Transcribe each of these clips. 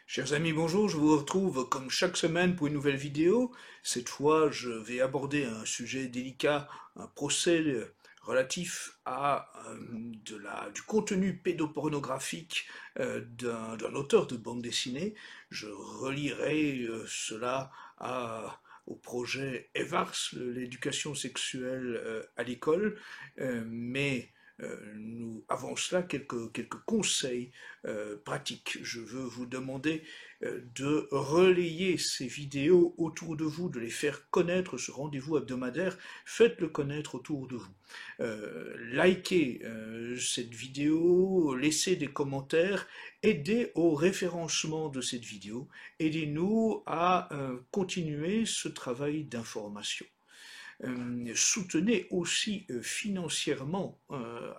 Chers amis, bonjour, je vous retrouve comme chaque semaine pour une nouvelle vidéo. Cette fois, je vais aborder un sujet délicat, un procès relatif à du contenu pédopornographique d'un auteur de bande dessinée. Je relierai cela au projet EVARS, l'éducation sexuelle à l'école, mais avant cela, quelques conseils pratiques. Je veux vous demander de relayer ces vidéos autour de vous, de les faire connaître, ce rendez-vous hebdomadaire, faites-le connaître autour de vous. Likez cette vidéo, laissez des commentaires, aidez au référencement de cette vidéo, aidez-nous à continuer ce travail d'information. Soutenez aussi financièrement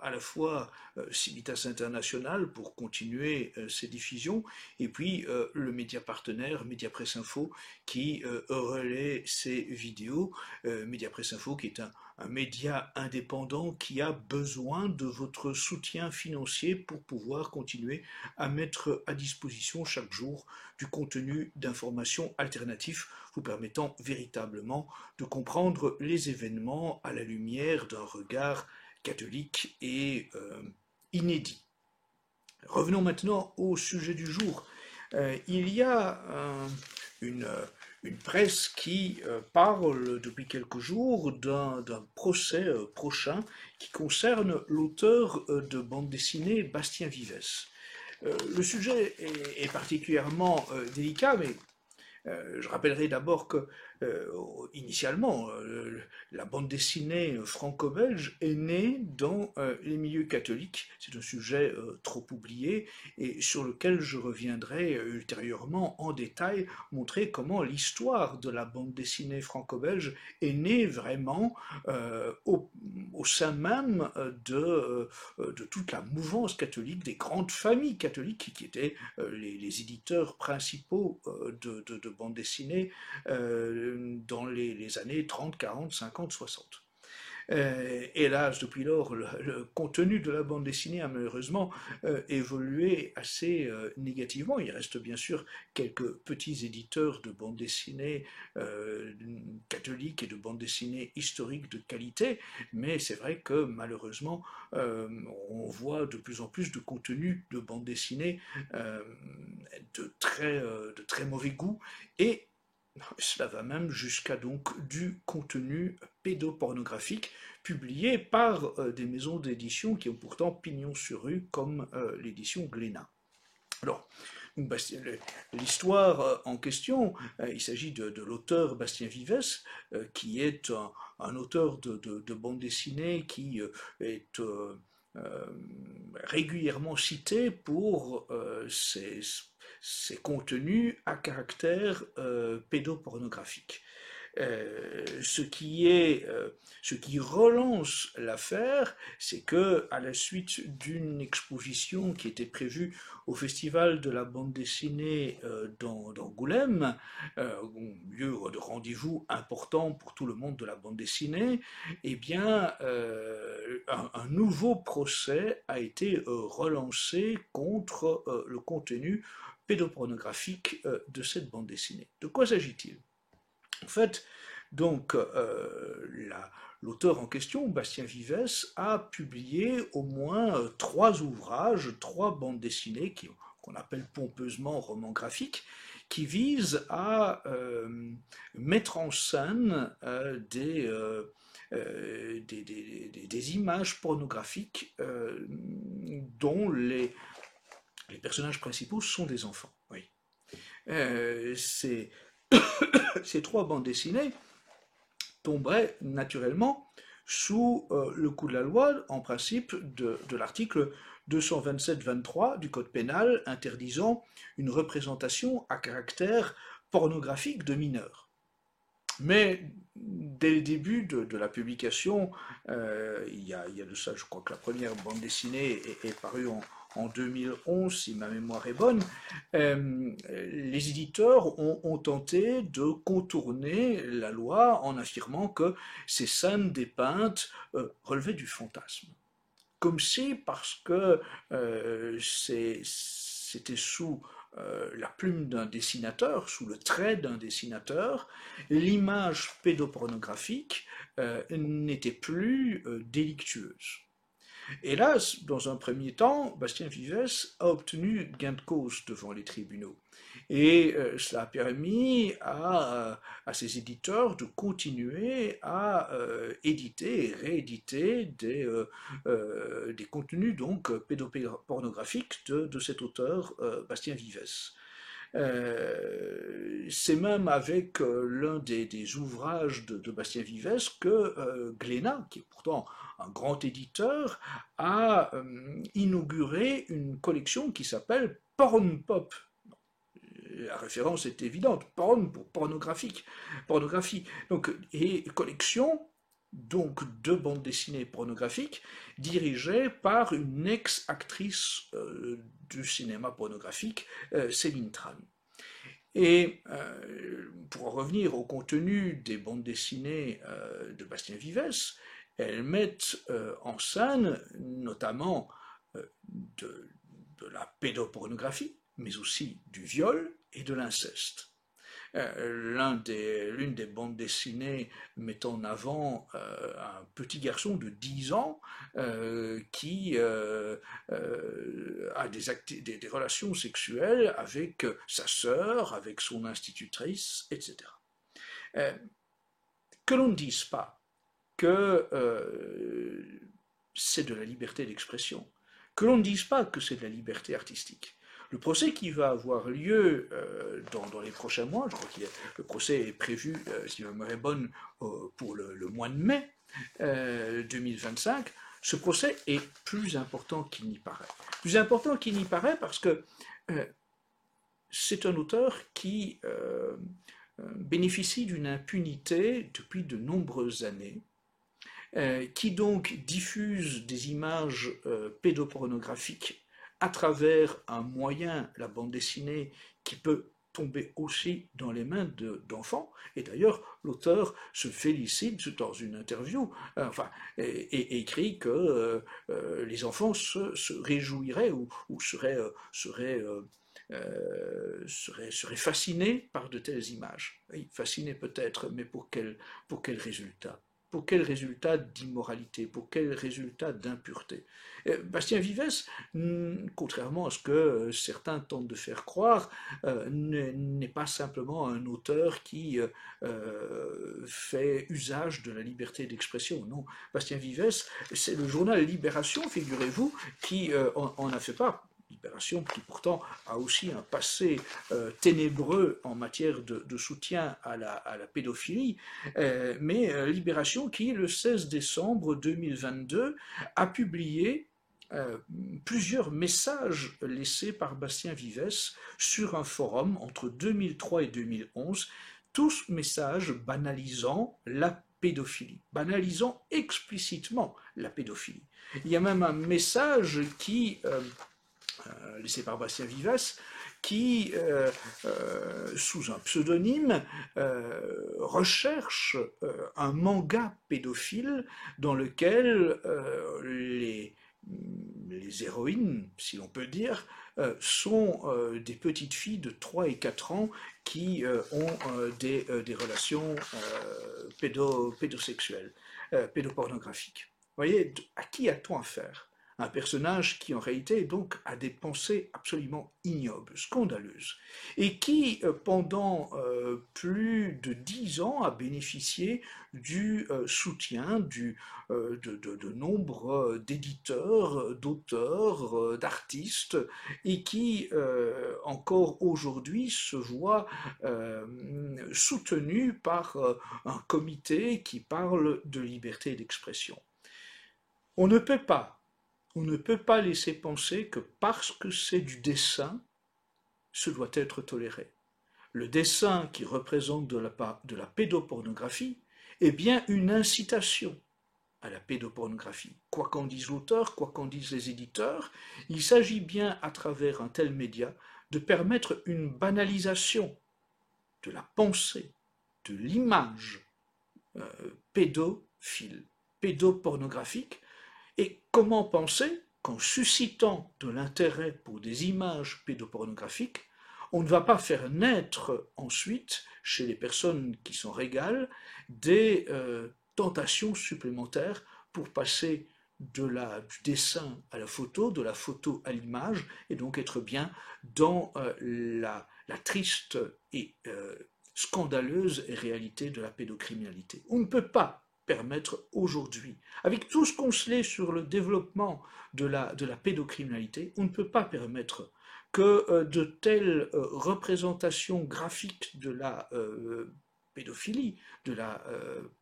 à la fois Civitas International pour continuer ces diffusions et puis le média partenaire Mediapresse Info qui relaie ces vidéos. Mediapresse Info qui est un média indépendant qui a besoin de votre soutien financier pour pouvoir continuer à mettre à disposition chaque jour du contenu d'information alternatif vous permettant véritablement de comprendre les événements à la lumière d'un regard catholique et inédit. Revenons maintenant au sujet du jour. Il y a une, une presse qui parle depuis quelques jours d'un procès prochain qui concerne l'auteur de bande dessinée Bastien Vives. Le sujet est particulièrement délicat, mais je rappellerai d'abord que, initialement, la bande dessinée franco-belge est née dans les milieux catholiques. C'est un sujet trop oublié et sur lequel je reviendrai ultérieurement en détail, montrer comment l'histoire de la bande dessinée franco-belge est née vraiment au sein même de toute la mouvance catholique, des grandes familles catholiques qui étaient les éditeurs principaux de bande dessinée dans les années 30, 40, 50, 60. Hélas, depuis lors, le contenu de la bande dessinée a malheureusement évolué assez négativement. Il reste bien sûr quelques petits éditeurs de bande dessinée catholiques et de bande dessinée historique de qualité, mais c'est vrai que malheureusement, on voit de plus en plus de contenu de bande dessinée de très mauvais goût et cela va même jusqu'à donc du contenu pédopornographique publié par des maisons d'édition qui ont pourtant pignon sur rue comme l'édition Glénat. Alors, l'histoire en question, il s'agit de l'auteur Bastien Vives, qui est un auteur de bande dessinée qui est régulièrement cité pour ses contenus à caractère pédopornographique. Ce qui relance l'affaire, c'est que à la suite d'une exposition qui était prévue au Festival de la bande dessinée d'Angoulême, lieu de rendez-vous important pour tout le monde de la bande dessinée, eh bien, un nouveau procès a été relancé contre le contenu pédopornographique de cette bande dessinée. De quoi s'agit-il? En fait, donc, l'auteur en question, Bastien Vives, a publié au moins trois ouvrages, trois bandes dessinées qu'on appelle pompeusement romans graphiques, qui visent à mettre en scène des images pornographiques dont les personnages principaux sont des enfants. Oui. Ces trois bandes dessinées tomberait naturellement sous le coup de la loi, en principe, de l'article 227-23 du Code pénal interdisant une représentation à caractère pornographique de mineurs. Mais dès le début de la publication, il y a de ça, je crois que la première bande dessinée est parue en 2011, si ma mémoire est bonne, les éditeurs ont tenté de contourner la loi en affirmant que ces scènes dépeintes relevaient du fantasme. Comme si, parce que c'était sous la plume d'un dessinateur, sous le trait d'un dessinateur, l'image pédopornographique n'était plus délictueuse. Hélas, dans un premier temps, Bastien Vivès a obtenu gain de cause devant les tribunaux. Et cela a permis à ses éditeurs de continuer à éditer et rééditer des contenus donc pédopornographiques de cet auteur Bastien Vivès. C'est même avec l'un des ouvrages de Bastien Vivès que Glénat, qui est pourtant un grand éditeur, a inauguré une collection qui s'appelle Porn Pop. La référence est évidente, porn pour pornographie. Donc, et collection donc de bandes dessinées pornographiques dirigée par une ex-actrice du cinéma pornographique, Céline Tran. Et pour en revenir au contenu des bandes dessinées de Bastien Vivès, elles mettent en scène notamment de la pédopornographie, mais aussi du viol et de l'inceste. L'une des bandes dessinées met en avant un petit garçon de 10 ans qui a des relations sexuelles avec sa sœur, avec son institutrice, etc. Que l'on ne dise pas que c'est de la liberté d'expression, que l'on ne dise pas que c'est de la liberté artistique. Le procès qui va avoir lieu dans les prochains mois, je crois que le procès est prévu, si ma mémoire est bonne, pour le mois de mai 2025, ce procès est plus important qu'il n'y paraît. Plus important qu'il n'y paraît parce que c'est un auteur qui bénéficie d'une impunité depuis de nombreuses années, qui donc diffuse des images pédopornographiques à travers un moyen, la bande dessinée, qui peut tomber aussi dans les mains d'enfants. Et d'ailleurs, l'auteur se félicite dans une interview, et écrit que les enfants se réjouiraient ou seraient fascinés par de telles images. Oui, fascinés peut-être, mais pour quel résultat? Pour quel résultat d'immoralité? Pour quel résultat d'impureté? Bastien Vivès, contrairement à ce que certains tentent de faire croire, n'est pas simplement un auteur qui fait usage de la liberté d'expression. Non, Bastien Vivès, c'est le journal Libération, figurez-vous, qui en a fait part. Libération qui pourtant a aussi un passé ténébreux en matière de soutien à la pédophilie, mais Libération qui, le 16 décembre 2022, a publié plusieurs messages laissés par Bastien Vivès sur un forum entre 2003 et 2011, tous messages banalisant la pédophilie, banalisant explicitement la pédophilie. Il y a même un message qui laissé par Bastien Vivès, qui, sous un pseudonyme, recherche un manga pédophile dans lequel les héroïnes, si l'on peut dire, sont des petites filles de 3 et 4 ans qui ont des relations pédosexuelles, pédopornographiques. Vous voyez, à qui a-t-on affaire? Un personnage qui en réalité donc a des pensées absolument ignobles, scandaleuses, et qui pendant plus de 10 ans a bénéficié du soutien de nombre d'éditeurs, d'auteurs, d'artistes, et qui encore aujourd'hui se voit soutenu par un comité qui parle de liberté d'expression. On ne peut pas laisser penser que parce que c'est du dessin, ce doit être toléré. Le dessin qui représente de la pédopornographie est bien une incitation à la pédopornographie. Quoi qu'en dise l'auteur, quoi qu'en disent les éditeurs, il s'agit bien à travers un tel média de permettre une banalisation de la pensée, de l'image pédophile, pédopornographique. Et comment penser qu'en suscitant de l'intérêt pour des images pédopornographiques, On ne va pas faire naître ensuite, chez les personnes qui s'en régalent, des tentations supplémentaires pour passer du dessin à la photo, de la photo à l'image, et donc être bien dans la triste et scandaleuse réalité de la pédocriminalité. On ne peut pas permettre aujourd'hui, avec tout ce qu'on sait sur le développement de la pédocriminalité, on ne peut pas permettre que de telles représentations graphiques de la pédophilie, de la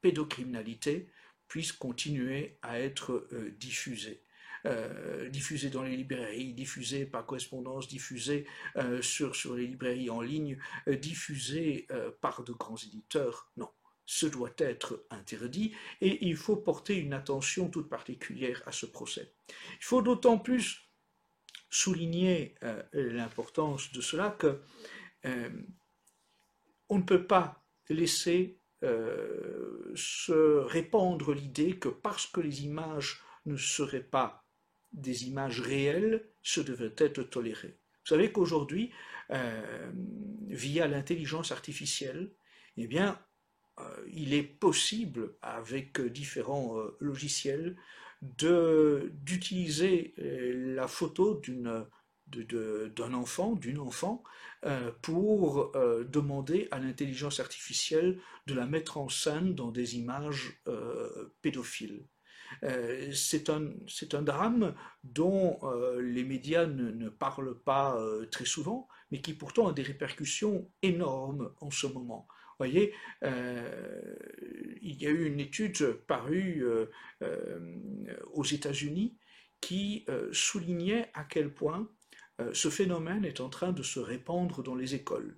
pédocriminalité, puissent continuer à être diffusées. Diffusées dans les librairies, diffusées par correspondance, diffusées sur les librairies en ligne, diffusées par de grands éditeurs. Non, ce doit être interdit et il faut porter une attention toute particulière à ce procès. Il faut d'autant plus souligner l'importance de cela que on ne peut pas laisser se répandre l'idée que parce que les images ne seraient pas des images réelles, ce devrait être toléré. Vous savez qu'aujourd'hui, via l'intelligence artificielle, eh bien, il est possible, avec différents logiciels, d'utiliser la photo d'un enfant, d'une enfant, pour demander à l'intelligence artificielle de la mettre en scène dans des images pédophiles. C'est un drame dont les médias ne parlent pas très souvent, mais qui pourtant a des répercussions énormes en ce moment. Vous voyez, il y a eu une étude parue aux États-Unis qui soulignait à quel point ce phénomène est en train de se répandre dans les écoles.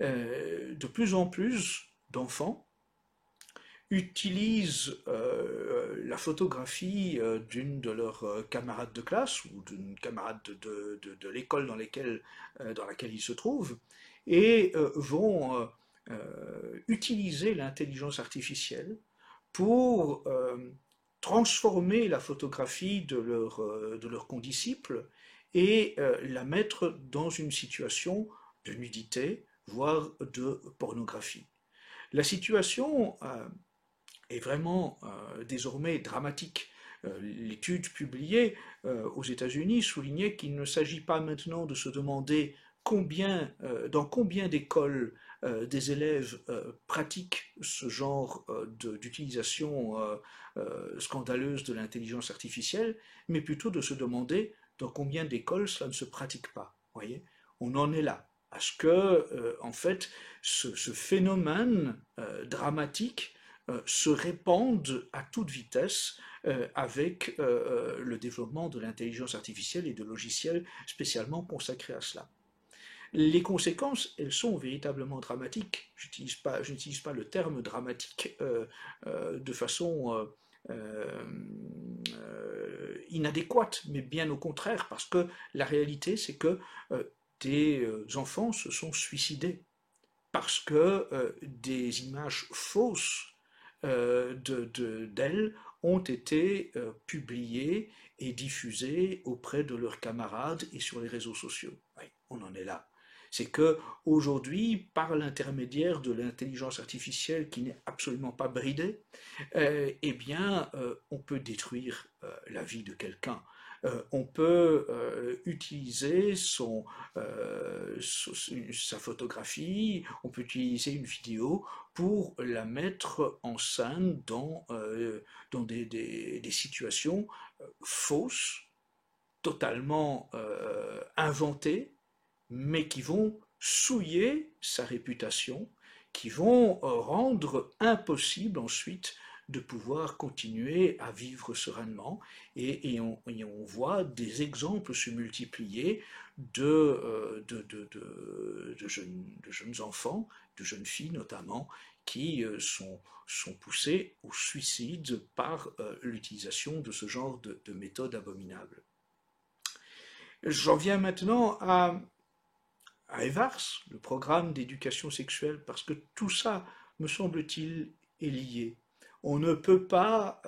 De plus en plus d'enfants utilisent la photographie d'une de leurs camarades de classe ou d'une camarade de l'école dans laquelle ils se trouvent et vont utiliser l'intelligence artificielle pour transformer la photographie de leur condisciple et la mettre dans une situation de nudité, voire de pornographie. La situation est vraiment désormais dramatique. L'étude publiée aux États-Unis soulignait qu'il ne s'agit pas maintenant de se demander dans combien d'écoles des élèves pratiquent ce genre d'utilisation scandaleuse de l'intelligence artificielle, mais plutôt de se demander dans combien d'écoles cela ne se pratique pas. Voyez, on en est là, à ce que, en fait, ce phénomène dramatique se répande à toute vitesse avec le développement de l'intelligence artificielle et de logiciels spécialement consacrés à cela. Les conséquences, elles sont véritablement dramatiques. Je n'utilise pas le terme dramatique de façon inadéquate, mais bien au contraire, parce que la réalité, c'est que des enfants se sont suicidés parce que des images fausses d'elles ont été publiées et diffusées auprès de leurs camarades et sur les réseaux sociaux. Oui, on en est là. C'est que aujourd'hui, par l'intermédiaire de l'intelligence artificielle qui n'est absolument pas bridée, eh bien, on peut détruire la vie de quelqu'un. On peut utiliser sa photographie, on peut utiliser une vidéo pour la mettre en scène dans des situations fausses, totalement inventées, mais qui vont souiller sa réputation, qui vont rendre impossible ensuite de pouvoir continuer à vivre sereinement. Et on voit des exemples se multiplier de jeunes enfants, de jeunes filles notamment, qui sont poussés au suicide par l'utilisation de ce genre de méthodes abominables. J'en viens maintenant à EVARS, le programme d'éducation sexuelle, parce que tout ça, me semble-t-il, est lié. On ne peut pas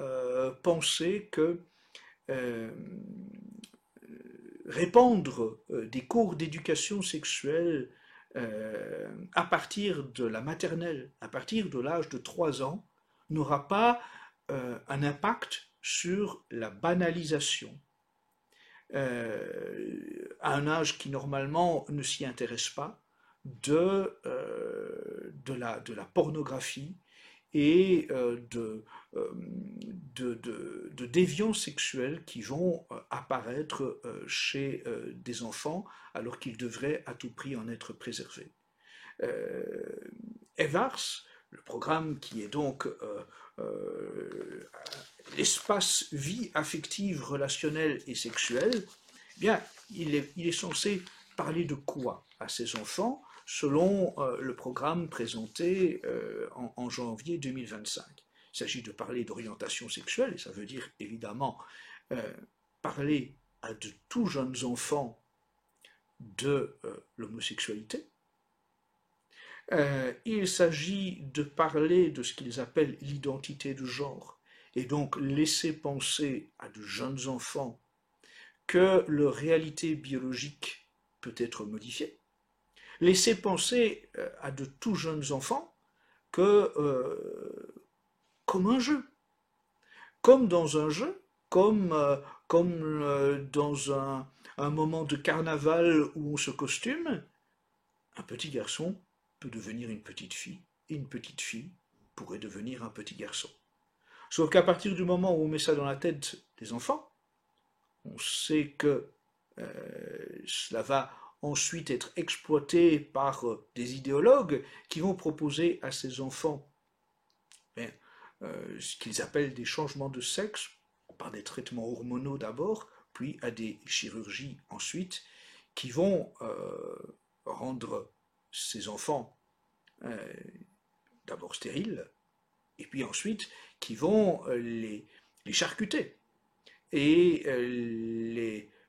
penser que répandre des cours d'éducation sexuelle à partir de la maternelle, à partir de l'âge de 3 ans, n'aura pas un impact sur la banalisation à un âge qui normalement ne s'y intéresse pas, de la pornographie et de déviances sexuelles qui vont apparaître chez des enfants alors qu'ils devraient à tout prix en être préservés. Euh, EVARS, le programme qui est donc l'espace vie affective, relationnelle et sexuelle, eh bien, il est censé parler de quoi à ces enfants selon le programme présenté en janvier 2025. Il s'agit de parler d'orientation sexuelle, et ça veut dire évidemment parler à de tout jeunes enfants de l'homosexualité. Il s'agit de parler de ce qu'ils appellent l'identité de genre, et donc laisser penser à de jeunes enfants que leur réalité biologique peut être modifiée. Laisser penser à de tout jeunes enfants que, comme un jeu, comme dans un jeu, comme dans un moment de carnaval où on se costume, un petit garçon peut devenir une petite fille, et une petite fille pourrait devenir un petit garçon. Sauf qu'à partir du moment où on met ça dans la tête des enfants, on sait que cela va ensuite être exploité par des idéologues qui vont proposer à ces enfants ce qu'ils appellent des changements de sexe, par des traitements hormonaux d'abord, puis à des chirurgies ensuite, qui vont rendre ces enfants d'abord stériles, et puis ensuite qui vont les charcuter et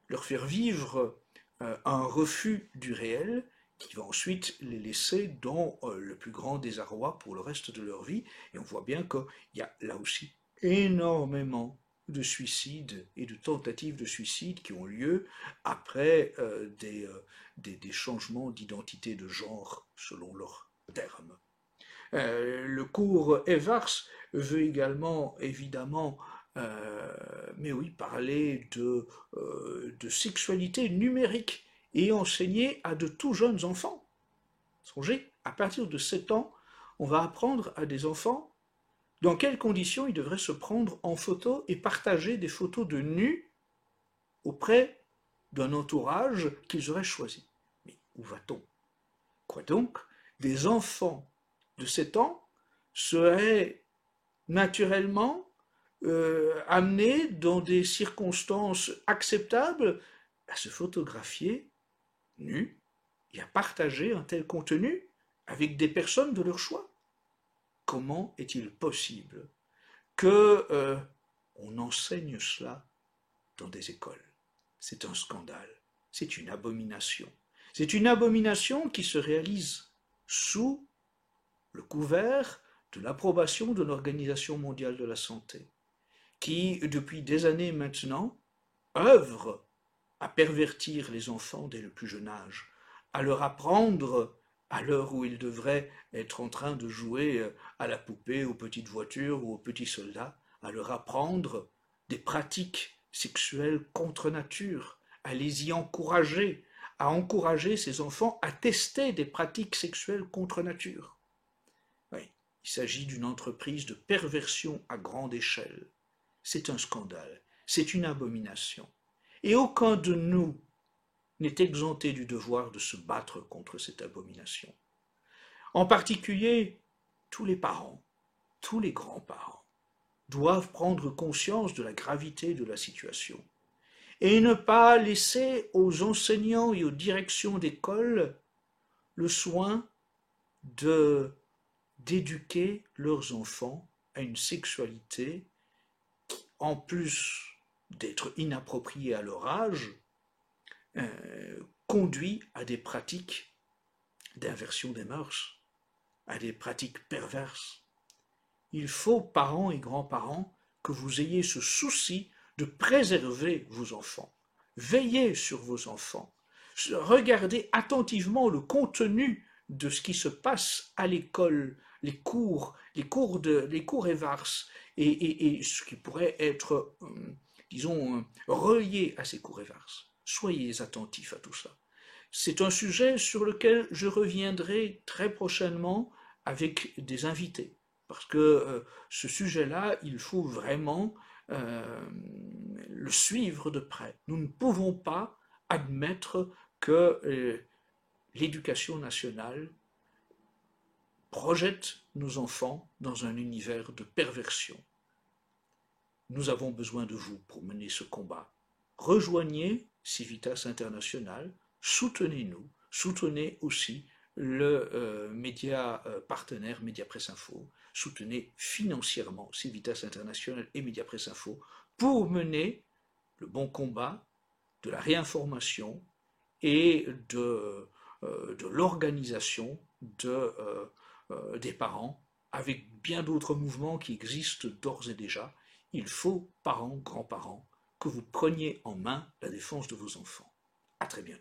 leur faire vivre un refus du réel qui va ensuite les laisser dans le plus grand désarroi pour le reste de leur vie. Et on voit bien qu'il y a là aussi énormément de suicides et de tentatives de suicide qui ont lieu après des changements d'identité de genre selon leurs termes. Le cours EVARS veut également, évidemment, mais oui, parler de sexualité numérique et enseigner à de tout jeunes enfants. Songez, à partir de 7 ans, on va apprendre à des enfants dans quelles conditions ils devraient se prendre en photo et partager des photos de nus auprès d'un entourage qu'ils auraient choisi. Mais où va-t-on? Quoi donc? Des enfants de 7 ans seraient naturellement amenés dans des circonstances acceptables à se photographier nus et à partager un tel contenu avec des personnes de leur choix. Comment est-il possible que on enseigne cela dans des écoles? C'est un scandale, c'est une abomination. C'est une abomination qui se réalise sous le couvert de l'approbation de l'Organisation mondiale de la santé, qui, depuis des années maintenant, œuvre à pervertir les enfants dès le plus jeune âge, à leur apprendre, à l'heure où ils devraient être en train de jouer à la poupée, aux petites voitures ou aux petits soldats, à leur apprendre des pratiques sexuelles contre nature, à les y encourager, à encourager ces enfants à tester des pratiques sexuelles contre nature. Oui, il s'agit d'une entreprise de perversion à grande échelle. C'est un scandale, c'est une abomination. Et aucun de nous n'est exempté du devoir de se battre contre cette abomination. En particulier, tous les parents, tous les grands-parents doivent prendre conscience de la gravité de la situation et ne pas laisser aux enseignants et aux directions d'école le soin d'éduquer leurs enfants à une sexualité qui, en plus d'être inappropriée à leur âge, conduit à des pratiques d'inversion des mœurs, à des pratiques perverses. Il faut, parents et grands-parents, que vous ayez ce souci de préserver vos enfants. Veillez sur vos enfants. Regardez attentivement le contenu de ce qui se passe à l'école, les cours Evars, et ce qui pourrait être, disons, relié à ces cours Evars. Soyez attentifs à tout ça. C'est un sujet sur lequel je reviendrai très prochainement avec des invités, parce que ce sujet-là, il faut vraiment le suivre de près. Nous ne pouvons pas admettre que l'éducation nationale projette nos enfants dans un univers de perversion. Nous avons besoin de vous pour mener ce combat. Rejoignez Civitas International, soutenez-nous, soutenez aussi le média partenaire Média Presse Info, soutenez financièrement Civitas International et Média Presse Info pour mener le bon combat de la réinformation et de l'organisation des parents, avec bien d'autres mouvements qui existent d'ores et déjà. Il faut, parents, grands-parents, que vous preniez en main la défense de vos enfants. À très bientôt.